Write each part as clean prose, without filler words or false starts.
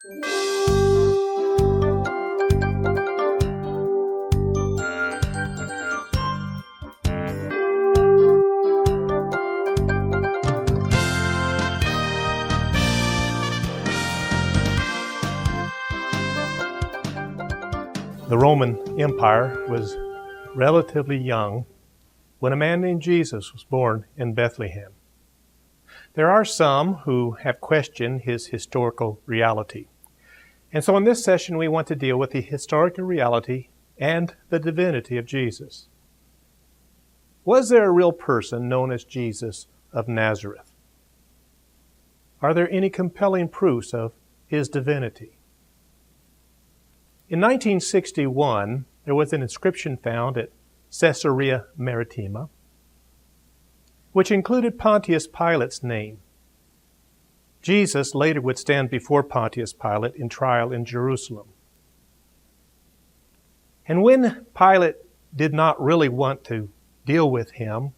The Roman Empire was relatively young when a man named Jesus was born in Bethlehem. There are some who have questioned his historical reality. And so in this session we want to deal with the historical reality and the divinity of Jesus. Was there a real person known as Jesus of Nazareth? Are there any compelling proofs of his divinity? In 1961, there was an inscription found at Caesarea Maritima, which included Pontius Pilate's name. Jesus later would stand before Pontius Pilate in trial in Jerusalem. And when Pilate did not really want to deal with him,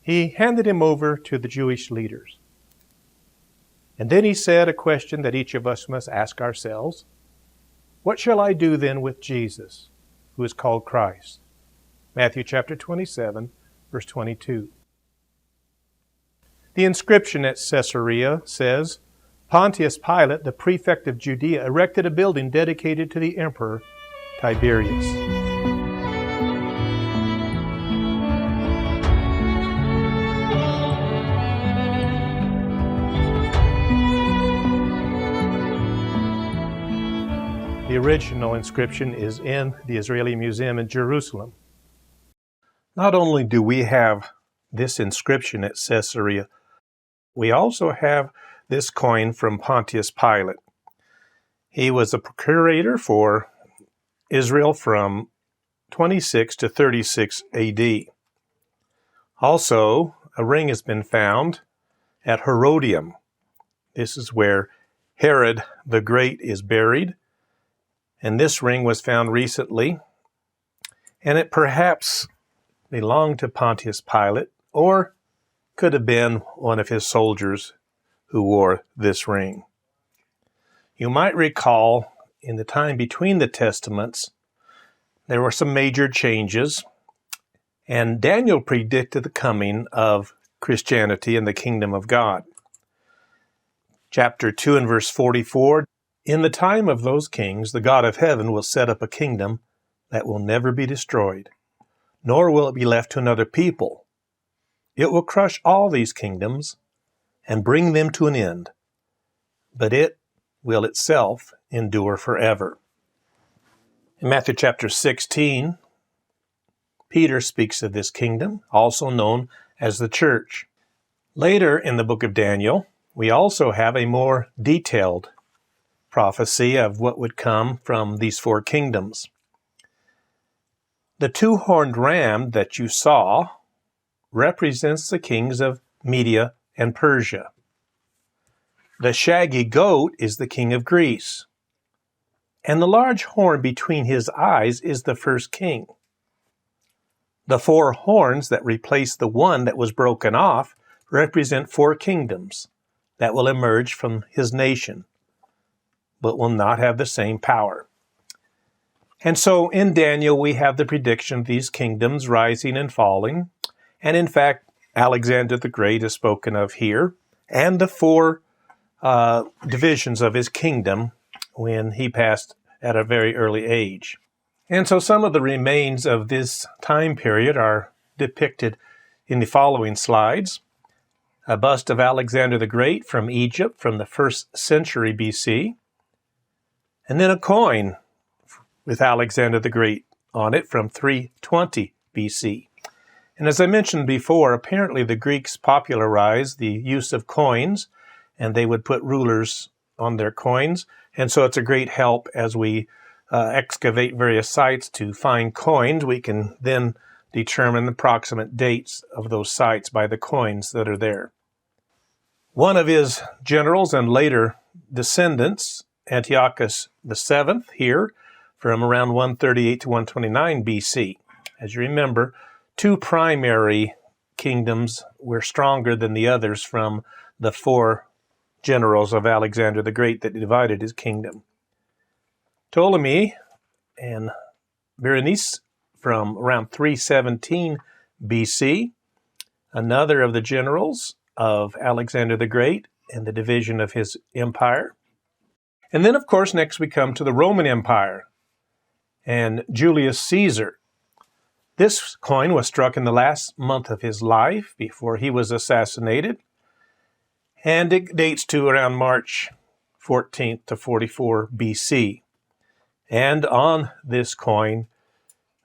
he handed him over to the Jewish leaders. And then he said a question that each of us must ask ourselves: what shall I do then with Jesus, who is called Christ? Matthew chapter 27, verse 22. The inscription at Caesarea says, Pontius Pilate, the prefect of Judea, erected a building dedicated to the emperor Tiberius. The original inscription is in the Israeli Museum in Jerusalem. Not only do we have this inscription at Caesarea, we also have this coin from Pontius Pilate. He was the procurator for Israel from 26 to 36 AD. Also, a ring has been found at Herodium. This is where Herod the Great is buried. And this ring was found recently, and it perhaps belonged to Pontius Pilate, or could have been one of his soldiers who wore this ring. You might recall, in the time between the Testaments, there were some major changes, and Daniel predicted the coming of Christianity and the kingdom of God. Chapter 2 and verse 44, in the time of those kings, the God of heaven will set up a kingdom that will never be destroyed, nor will it be left to another people. It will crush all these kingdoms and bring them to an end, but it will itself endure forever. In Matthew chapter 16, Peter speaks of this kingdom, also known as the church. Later in the book of Daniel, we also have a more detailed prophecy of what would come from these four kingdoms. The two-horned ram that you saw represents the kings of Media and Persia. The shaggy goat is the king of Greece. And the large horn between his eyes is the first king. The four horns that replace the one that was broken off represent four kingdoms that will emerge from his nation, but will not have the same power. And so in Daniel, we have the prediction of these kingdoms rising and falling. And in fact, Alexander the Great is spoken of here, and the four divisions of his kingdom when he passed at a very early age. And so some of the remains of this time period are depicted in the following slides. A bust of Alexander the Great from Egypt from the 1st century BC. And then a coin with Alexander the Great on it from 320 BC. And as I mentioned before, apparently the Greeks popularized the use of coins, and they would put rulers on their coins. And so it's a great help as we excavate various sites to find coins. We can then determine the approximate dates of those sites by the coins that are there. One of his generals and later descendants, Antiochus VII, here from around 138 to 129 BC. As you remember, two primary kingdoms were stronger than the others from the four generals of Alexander the Great that divided his kingdom. Ptolemy and Berenice from around 317 BC, another of the generals of Alexander the Great and the division of his empire. And then, of course, next we come to the Roman Empire and Julius Caesar. This coin was struck in the last month of his life before he was assassinated, and it dates to around March 14th to 44 BC. And on this coin,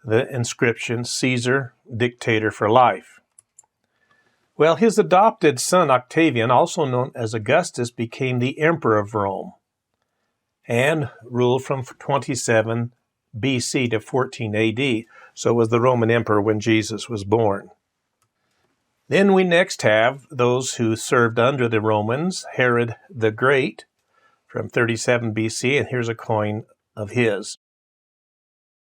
the inscription, Caesar, Dictator for Life. Well, his adopted son Octavian, also known as Augustus, became the emperor of Rome and ruled from 27 BC to 14 AD, so was the Roman emperor when Jesus was born. Then we next have those who served under the Romans, Herod the Great from 37 BC, and here's a coin of his.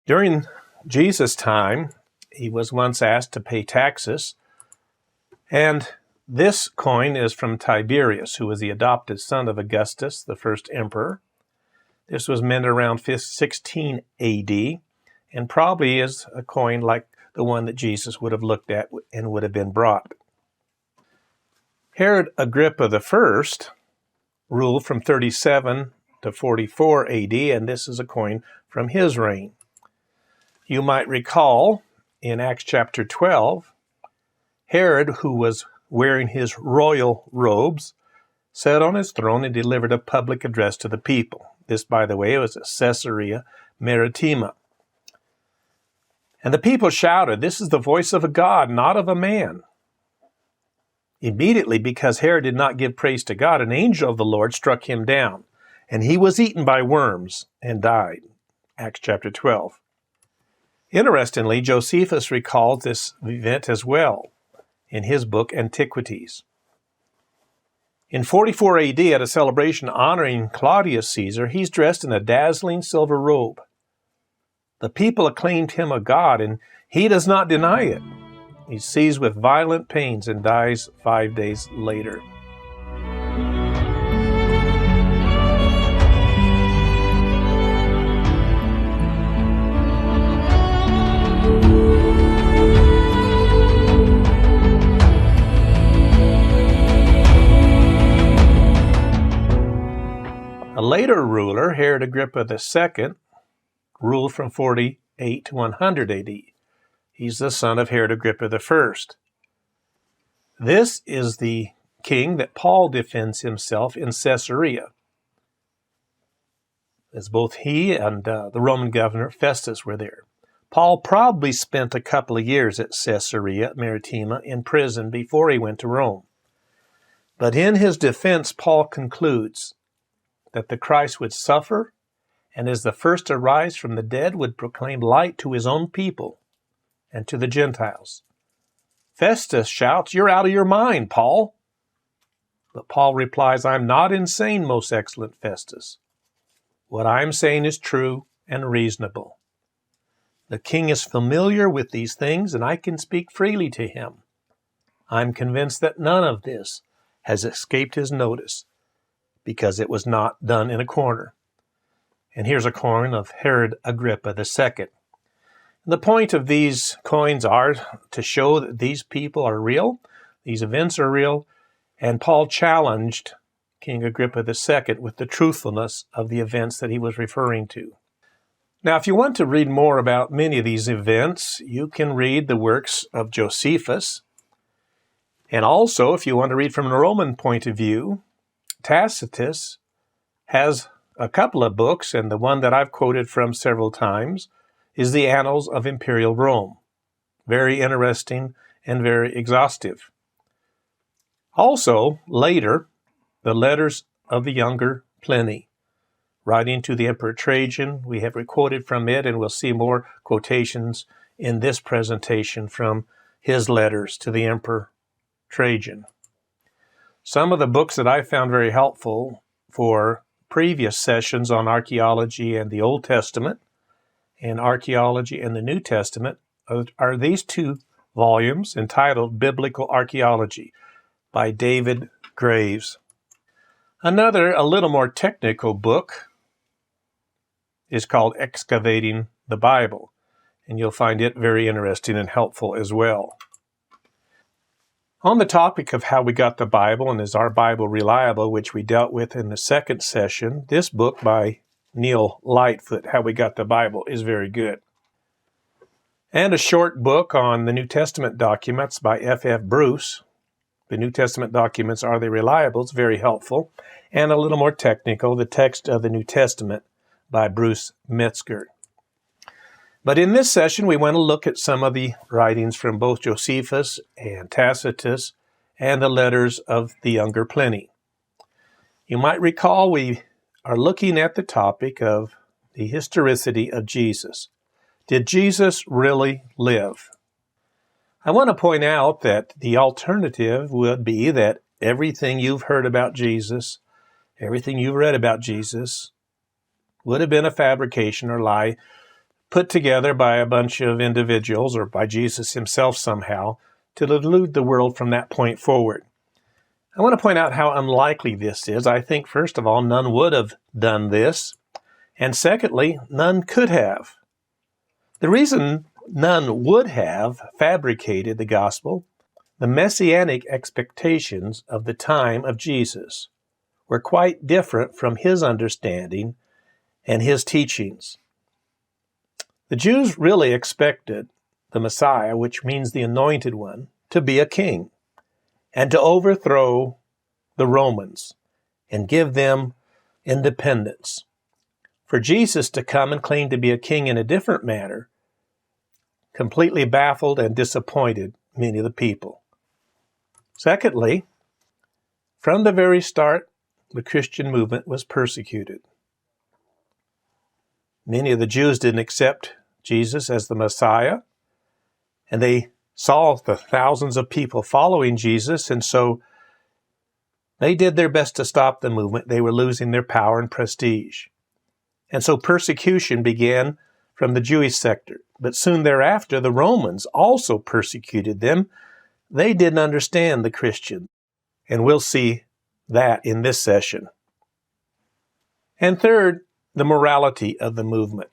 During Jesus' time, he was once asked to pay taxes, and this coin is from Tiberius, who was the adopted son of Augustus, the first emperor. This was minted around 16 AD, and probably is a coin like the one that Jesus would have looked at and would have been brought. Herod Agrippa I ruled from 37 to 44 AD, and this is a coin from his reign. You might recall in Acts chapter 12, Herod, who was wearing his royal robes, sat on his throne and delivered a public address to the people. This, by the way, was at Caesarea Maritima. And the people shouted, "This is the voice of a God, not of a man." Immediately, because Herod did not give praise to God, an angel of the Lord struck him down, and he was eaten by worms and died. Acts chapter 12. Interestingly, Josephus recalled this event as well in his book Antiquities. In 44 AD, at a celebration honoring Claudius Caesar, he's dressed in a dazzling silver robe. The people acclaimed him a god, and he does not deny it. He's seized with violent pains and dies 5 days later. A later ruler, Herod Agrippa II, ruled from 48 to 100 AD. He's the son of Herod Agrippa I. This is the king that Paul defends himself in Caesarea, as both he and the Roman governor Festus were there. Paul probably spent a couple of years at Caesarea Maritima in prison before he went to Rome. But in his defense, Paul concludes that the Christ would suffer, and as the first to rise from the dead would proclaim light to his own people and to the Gentiles. Festus shouts, "You're out of your mind, Paul." But Paul replies, "I'm not insane, most excellent Festus. What I'm saying is true and reasonable. The king is familiar with these things, and I can speak freely to him. I'm convinced that none of this has escaped his notice, because it was not done in a corner." And here's a coin of Herod Agrippa II. The point of these coins are to show that these people are real, these events are real, and Paul challenged King Agrippa II with the truthfulness of the events that he was referring to. Now, if you want to read more about many of these events, you can read the works of Josephus. And also, if you want to read from a Roman point of view, Tacitus has a couple of books, and the one that I've quoted from several times is the Annals of Imperial Rome. Very interesting and very exhaustive. Also, later, the letters of the younger Pliny, writing to the Emperor Trajan. We have quoted from it, and we'll see more quotations in this presentation from his letters to the Emperor Trajan. Some of the books that I found very helpful for previous sessions on archaeology and the Old Testament and archaeology and the New Testament are these two volumes entitled Biblical Archaeology by David Graves. Another, a little more technical book is called Excavating the Bible, and you'll find it very interesting and helpful as well. On the topic of how we got the Bible and is our Bible reliable, which we dealt with in the second session, this book by Neil Lightfoot, How We Got the Bible, is very good. And a short book on the New Testament documents by F.F. Bruce. The New Testament documents, Are They Reliable? It's very helpful. And a little more technical, The Text of the New Testament by Bruce Metzger. But in this session, we want to look at some of the writings from both Josephus and Tacitus and the letters of the younger Pliny. You might recall we are looking at the topic of the historicity of Jesus. Did Jesus really live? I want to point out that the alternative would be that everything you've heard about Jesus, everything you've read about Jesus, would have been a fabrication or lie put together by a bunch of individuals or by Jesus himself somehow to delude the world from that point forward. I want to point out how unlikely this is. I think, first of all, none would have done this. And secondly, none could have. The reason none would have fabricated the gospel, the messianic expectations of the time of Jesus were quite different from his understanding and his teachings. The Jews really expected the Messiah, which means the Anointed One, to be a king and to overthrow the Romans and give them independence. For Jesus to come and claim to be a king in a different manner completely baffled and disappointed many of the people. Secondly, from the very start, the Christian movement was persecuted. Many of the Jews didn't accept Jesus as the Messiah, and they saw the thousands of people following Jesus, and so they did their best to stop the movement. They were losing their power and prestige. And so persecution began from the Jewish sector. But soon thereafter, the Romans also persecuted them. They didn't understand the Christian, and we'll see that in this session. And third, the morality of the movement.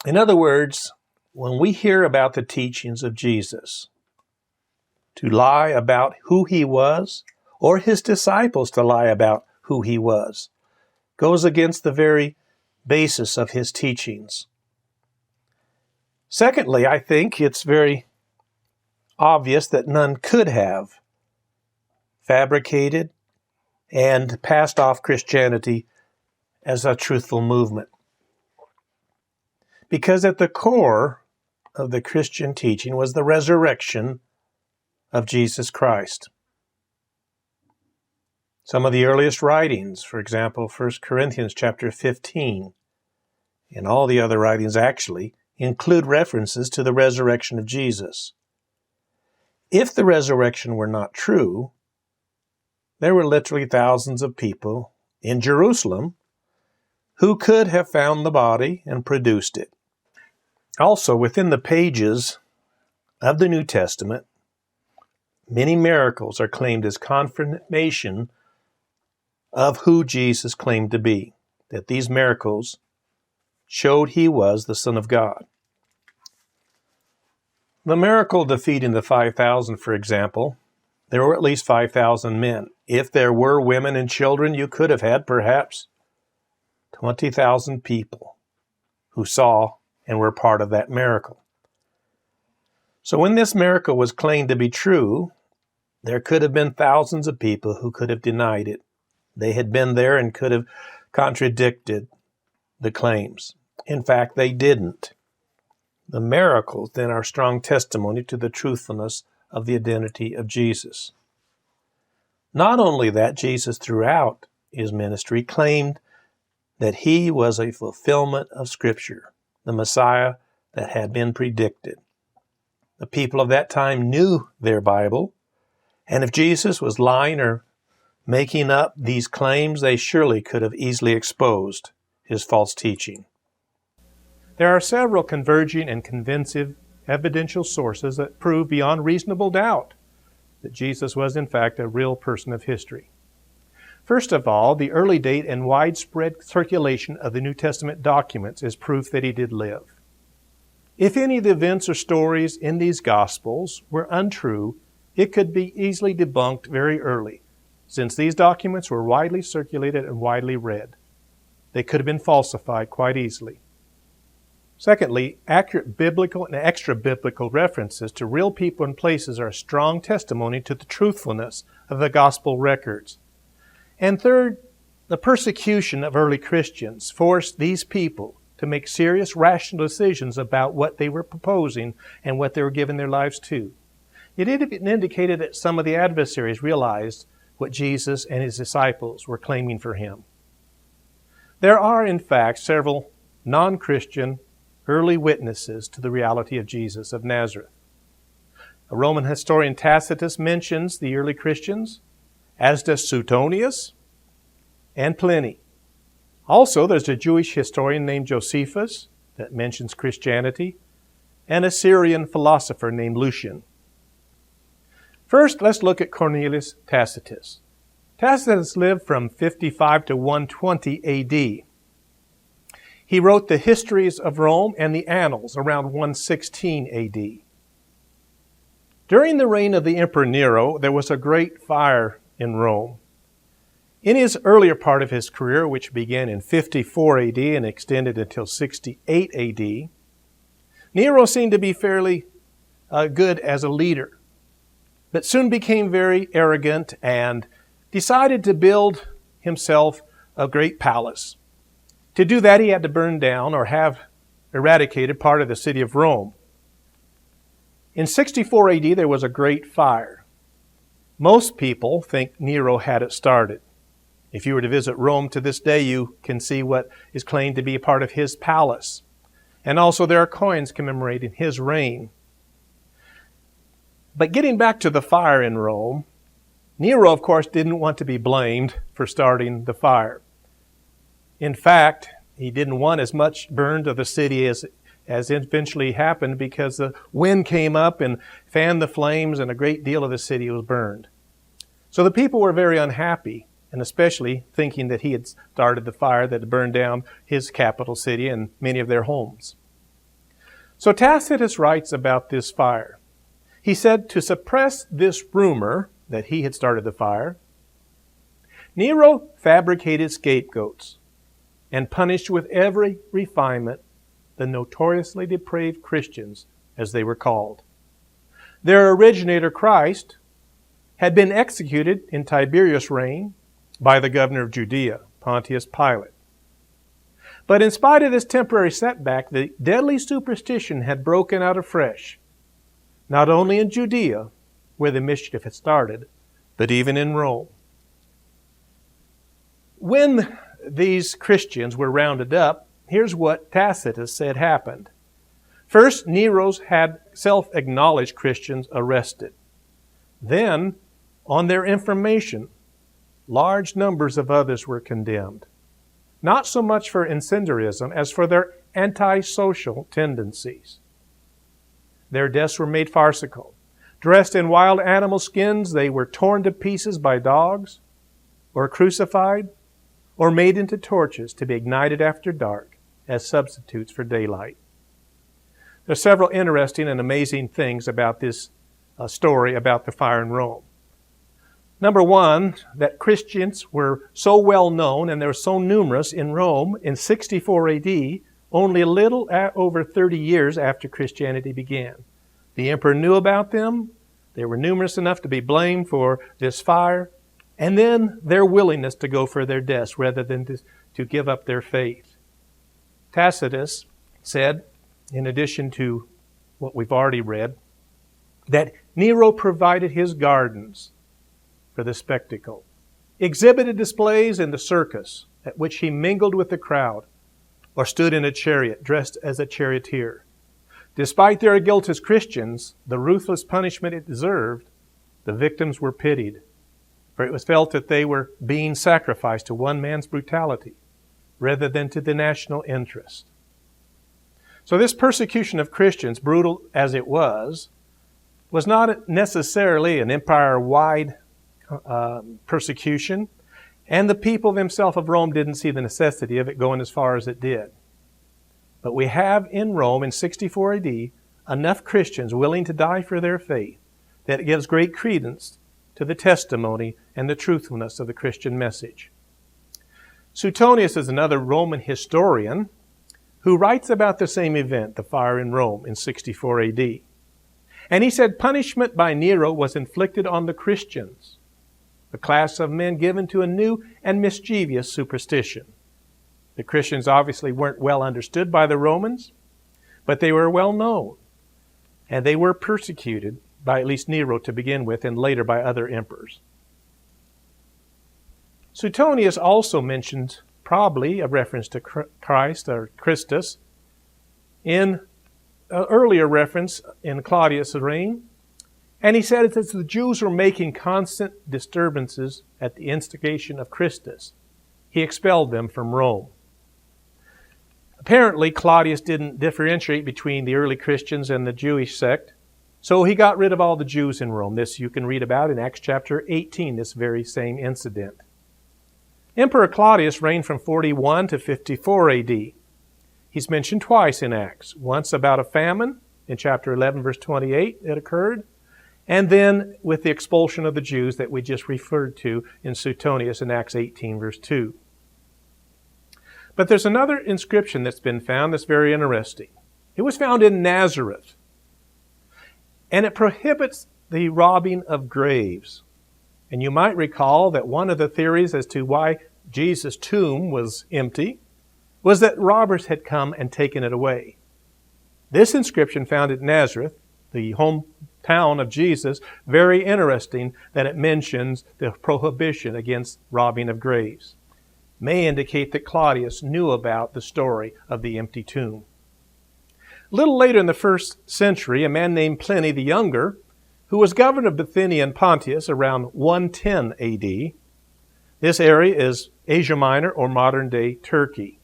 In other words, when we hear about the teachings of Jesus, to lie about who he was, or his disciples to lie about who he was, goes against the very basis of his teachings. Secondly, I think it's very obvious that none could have fabricated and passed off Christianity as a truthful movement. Because at the core of the Christian teaching was the resurrection of Jesus Christ. Some of the earliest writings, for example, 1 Corinthians chapter 15, and all the other writings actually, include references to the resurrection of Jesus. If the resurrection were not true, there were literally thousands of people in Jerusalem who could have found the body and produced it. Also, within the pages of the New Testament, many miracles are claimed as confirmation of who Jesus claimed to be, that these miracles showed he was the Son of God. The miracle defeating the 5,000, for example, there were at least 5,000 men. If there were women and children, you could have had perhaps 20,000 people who saw and were part of that miracle. So when this miracle was claimed to be true, there could have been thousands of people who could have denied it. They had been there and could have contradicted the claims. In fact, they didn't. The miracles then are strong testimony to the truthfulness of the identity of Jesus. Not only that, Jesus throughout his ministry claimed that he was a fulfillment of Scripture, the Messiah that had been predicted. The people of that time knew their Bible, and if Jesus was lying or making up these claims, they surely could have easily exposed his false teaching. There are several converging and convincing evidential sources that prove beyond reasonable doubt that Jesus was in fact a real person of history. First of all, the early date and widespread circulation of the New Testament documents is proof that he did live. If any of the events or stories in these Gospels were untrue, it could be easily debunked very early, since these documents were widely circulated and widely read. They could have been falsified quite easily. Secondly, accurate biblical and extra-biblical references to real people and places are a strong testimony to the truthfulness of the Gospel records. And third, the persecution of early Christians forced these people to make serious, rational decisions about what they were proposing and what they were giving their lives to. It indicated that some of the adversaries realized what Jesus and his disciples were claiming for him. There are, in fact, several non-Christian early witnesses to the reality of Jesus of Nazareth. A Roman historian, Tacitus, mentions the early Christians, as does Suetonius and Pliny. Also, there's a Jewish historian named Josephus that mentions Christianity, and a Syrian philosopher named Lucian. First, let's look at Cornelius Tacitus. Tacitus lived from 55 to 120 A.D. He wrote the Histories of Rome and the Annals around 116 A.D. During the reign of the Emperor Nero, there was a great fire in Rome. In his earlier part of his career, which began in 54 A.D. and extended until 68 A.D., Nero seemed to be fairly good as a leader, but soon became very arrogant and decided to build himself a great palace. To do that, he had to burn down or have eradicated part of the city of Rome. In 64 A.D., there was a great fire. Most people think Nero had it started. If you were to visit Rome to this day, you can see what is claimed to be a part of his palace. And also there are coins commemorating his reign. But getting back to the fire in Rome, Nero, of course, didn't want to be blamed for starting the fire. In fact, he didn't want as much burned of the city as eventually happened, because the wind came up and fanned the flames and a great deal of the city was burned. So the people were very unhappy, and especially thinking that he had started the fire that had burned down his capital city and many of their homes. So Tacitus writes about this fire. He said, to suppress this rumor that he had started the fire, Nero fabricated scapegoats and punished with every refinement the notoriously depraved Christians, as they were called. Their originator, Christ, had been executed in Tiberius' reign by the governor of Judea, Pontius Pilate. But in spite of this temporary setback, the deadly superstition had broken out afresh, not only in Judea, where the mischief had started, but even in Rome. When these Christians were rounded up, here's what Tacitus said happened. First, Nero's had self-acknowledged Christians arrested. Then, on their information, large numbers of others were condemned. Not so much for incendiarism as for their antisocial tendencies. Their deaths were made farcical. Dressed in wild animal skins, they were torn to pieces by dogs, or crucified, or made into torches to be ignited after dark as substitutes for daylight. There are several interesting and amazing things about this story about the fire in Rome. Number one, that Christians were so well known and they were so numerous in Rome in 64 A.D., only a little over 30 years after Christianity began. The emperor knew about them. They were numerous enough to be blamed for this fire. And then their willingness to go for their deaths rather than to give up their faith. Tacitus said, in addition to what we've already read, that Nero provided his gardens for the spectacle, exhibited displays in the circus at which he mingled with the crowd, or stood in a chariot dressed as a charioteer. Despite their guilt as Christians, the ruthless punishment it deserved, the victims were pitied, for it was felt that they were being sacrificed to one man's brutality rather than to the national interest. So this persecution of Christians, brutal as it was not necessarily an empire-wide persecution. And the people themselves of Rome didn't see the necessity of it going as far as it did. But we have in Rome in 64 AD enough Christians willing to die for their faith that it gives great credence to the testimony and the truthfulness of the Christian message. Suetonius is another Roman historian who writes about the same event, the fire in Rome, in 64 AD. And he said punishment by Nero was inflicted on the Christians, a class of men given to a new and mischievous superstition. The Christians obviously weren't well understood by the Romans, but they were well known, and they were persecuted by at least Nero to begin with, and later by other emperors. Suetonius also mentions probably a reference to Christ or Christus in an earlier reference in Claudius' reign. And he said that the Jews were making constant disturbances at the instigation of Christus, he expelled them from Rome. Apparently, Claudius didn't differentiate between the early Christians and the Jewish sect, so he got rid of all the Jews in Rome. This you can read about in Acts chapter 18, this very same incident. Emperor Claudius reigned from 41 to 54 AD. He's mentioned twice in Acts. Once about a famine in chapter 11, verse 28 that occurred, and then with the expulsion of the Jews that we just referred to in Suetonius in Acts 18, verse 2. But there's another inscription that's been found that's very interesting. It was found in Nazareth, and it prohibits the robbing of graves. And you might recall that one of the theories as to why Jesus' tomb was empty was that robbers had come and taken it away. This inscription found at Nazareth, the hometown of Jesus, very interesting that it mentions the prohibition against robbing of graves. May indicate that Claudius knew about the story of the empty tomb. A little later in the first century, a man named Pliny the Younger, who was governor of Bithynia and Pontus around 110 AD. This area is Asia Minor or modern-day Turkey.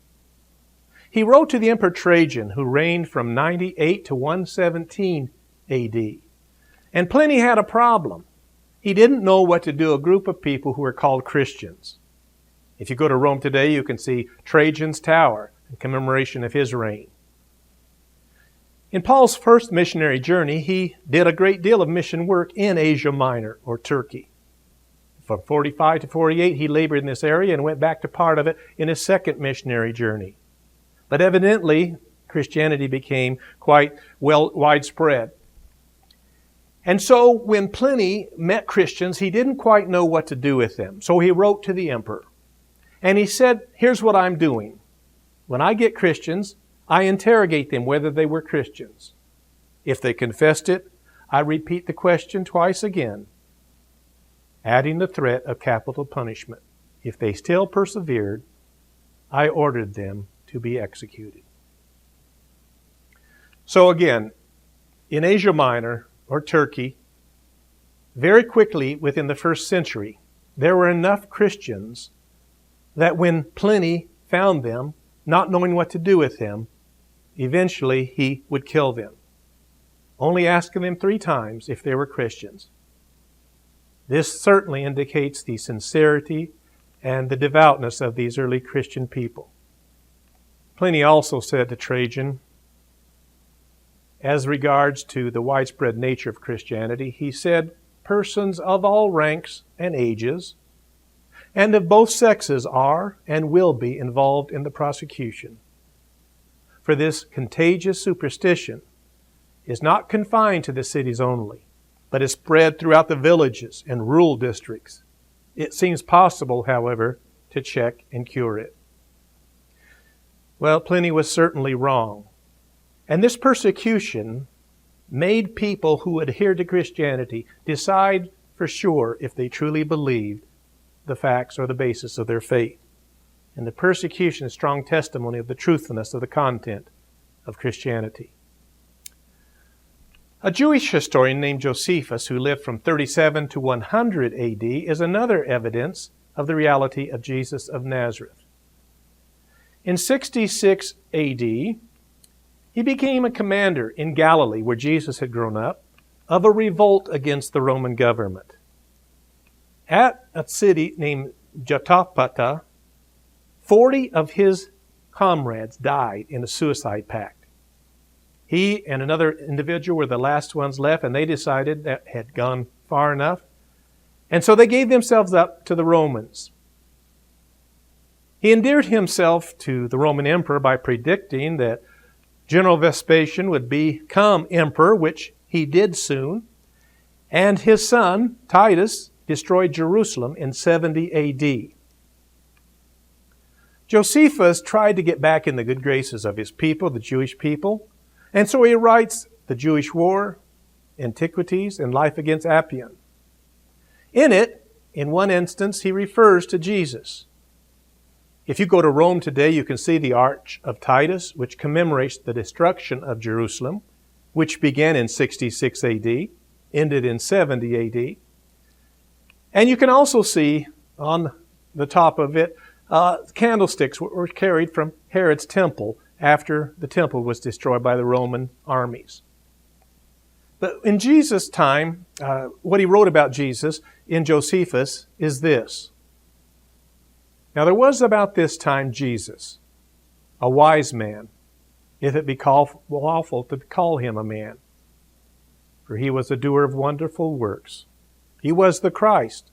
He wrote to the Emperor Trajan, who reigned from 98 to 117 AD. And Pliny had a problem. He didn't know what to do a group of people who were called Christians. If you go to Rome today, you can see Trajan's Tower in commemoration of his reign. In Paul's first missionary journey, he did a great deal of mission work in Asia Minor, or Turkey. From 45 to 48, he labored in this area and went back to part of it in his second missionary journey. But evidently, Christianity became quite widespread. And so when Pliny met Christians, he didn't quite know what to do with them. So he wrote to the emperor. And he said, here's what I'm doing. When I get Christians, I interrogate them whether they were Christians. If they confessed it, I repeat the question twice again, adding the threat of capital punishment. If they still persevered, I ordered them to be executed. So again, in Asia Minor, or Turkey, very quickly within the first century, there were enough Christians that when Pliny found them, not knowing what to do with them, eventually he would kill them, only asking them 3 times if they were Christians. This certainly indicates the sincerity and the devoutness of these early Christian people. Pliny also said to Trajan, as regards to the widespread nature of Christianity, he said, persons of all ranks and ages and of both sexes are and will be involved in the prosecution. For this contagious superstition is not confined to the cities only, but is spread throughout the villages and rural districts. It seems possible, however, to check and cure it. Well, Pliny was certainly wrong. And this persecution made people who adhered to Christianity decide for sure if they truly believed the facts or the basis of their faith. And the persecution is strong testimony of the truthfulness of the content of Christianity. A Jewish historian named Josephus, who lived from 37 to 100 AD, is another evidence of the reality of Jesus of Nazareth. In 66 AD, he became a commander in Galilee, where Jesus had grown up, of a revolt against the Roman government. At a city named Jotapata, 40 of his comrades died in a suicide pact. He and another individual were the last ones left, and they decided that had gone far enough. And so they gave themselves up to the Romans. He endeared himself to the Roman emperor by predicting that General Vespasian would become emperor, which he did soon. And his son, Titus, destroyed Jerusalem in 70 A.D. Josephus tried to get back in the good graces of his people, the Jewish people, and so he writes The Jewish War, Antiquities, and Life Against Appian. In it, in one instance, he refers to Jesus. If you go to Rome today, you can see the Arch of Titus, which commemorates the destruction of Jerusalem, which began in 66 A.D., ended in 70 A.D. And you can also see on the top of it, candlesticks were carried from Herod's temple after the temple was destroyed by the Roman armies. But in Jesus' time, what he wrote about Jesus in Josephus is this. Now there was about this time Jesus, a wise man, if it be lawful to call him a man. For he was a doer of wonderful works. He was the Christ.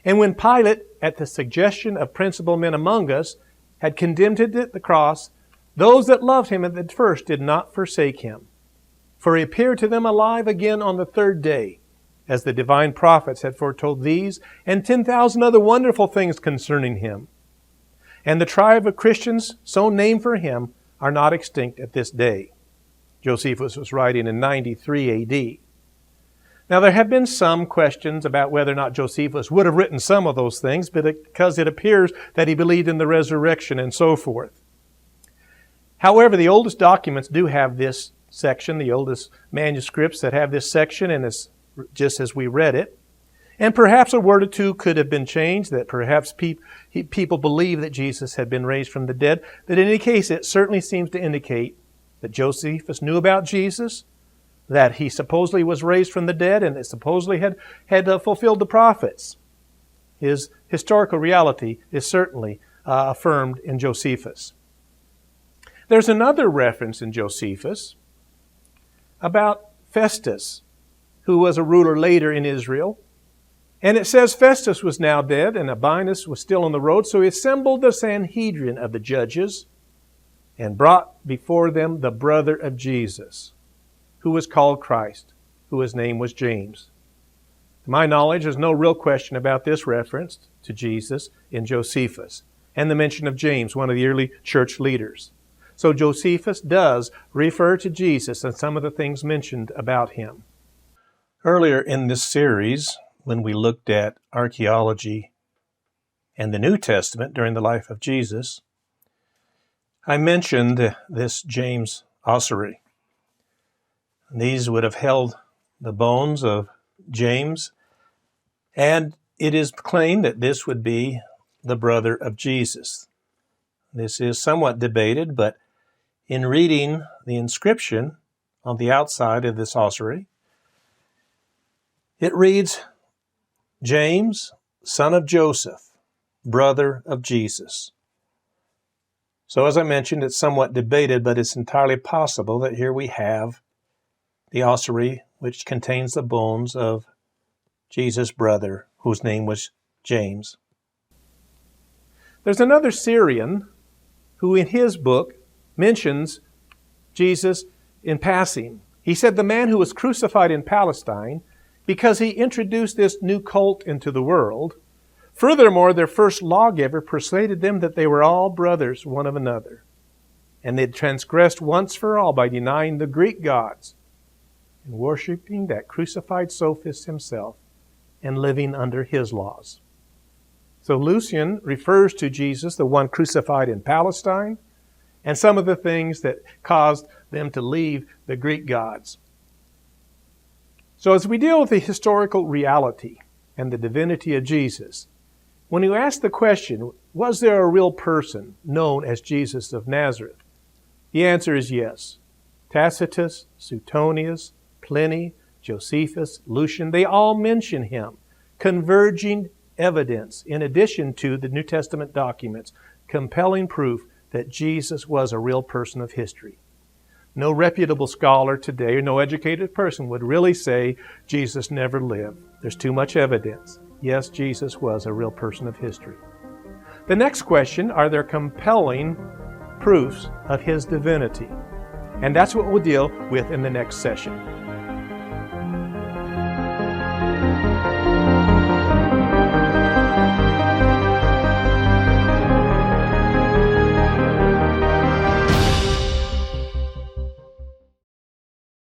And when Pilate, at the suggestion of principal men among us, had condemned him at the cross, those that loved him at the first did not forsake him. For he appeared to them alive again on the third day, as the divine prophets had foretold these and 10,000 other wonderful things concerning him. And the tribe of Christians, so named for him, are not extinct at this day. Josephus was writing in 93 A.D. Now, there have been some questions about whether or not Josephus would have written some of those things, because it appears that he believed in the resurrection and so forth. However, the oldest documents do have this section, the oldest manuscripts that have this section, and it's just as we read it. And perhaps a word or two could have been changed, that perhaps people believe that Jesus had been raised from the dead. But in any case, it certainly seems to indicate that Josephus knew about Jesus, that he supposedly was raised from the dead, and that supposedly had fulfilled the prophets. His historical reality is certainly affirmed in Josephus. There's another reference in Josephus about Festus, who was a ruler later in Israel. And it says Festus was now dead, and Albinus was still on the road, so he assembled the Sanhedrin of the judges and brought before them the brother of Jesus, who was called Christ, whose name was James. To my knowledge, there's no real question about this reference to Jesus in Josephus, and the mention of James, one of the early church leaders. So Josephus does refer to Jesus and some of the things mentioned about him. Earlier in this series, when we looked at archaeology and the New Testament during the life of Jesus, I mentioned this James ossuary. These would have held the bones of James, and it is claimed that this would be the brother of Jesus. This is somewhat debated, but in reading the inscription on the outside of this ossuary, it reads, James, son of Joseph, brother of Jesus. So as I mentioned, it's somewhat debated, but it's entirely possible that here we have the ossuary which contains the bones of Jesus' brother, whose name was James. There's another Syrian who in his book mentions Jesus in passing. He said the man who was crucified in Palestine, because he introduced this new cult into the world. Furthermore, their first lawgiver persuaded them that they were all brothers one of another, and they'd transgressed once for all by denying the Greek gods and worshiping that crucified sophist himself and living under his laws. So Lucian refers to Jesus, the one crucified in Palestine, and some of the things that caused them to leave the Greek gods. So as we deal with the historical reality and the divinity of Jesus, when you ask the question, was there a real person known as Jesus of Nazareth? The answer is yes. Tacitus, Suetonius, Pliny, Josephus, Lucian, they all mention him, converging evidence, in addition to the New Testament documents, compelling proof that Jesus was a real person of history. No reputable scholar today, or no educated person, would really say Jesus never lived. There's too much evidence. Yes, Jesus was a real person of history. The next question, are there compelling proofs of his divinity? And that's what we'll deal with in the next session.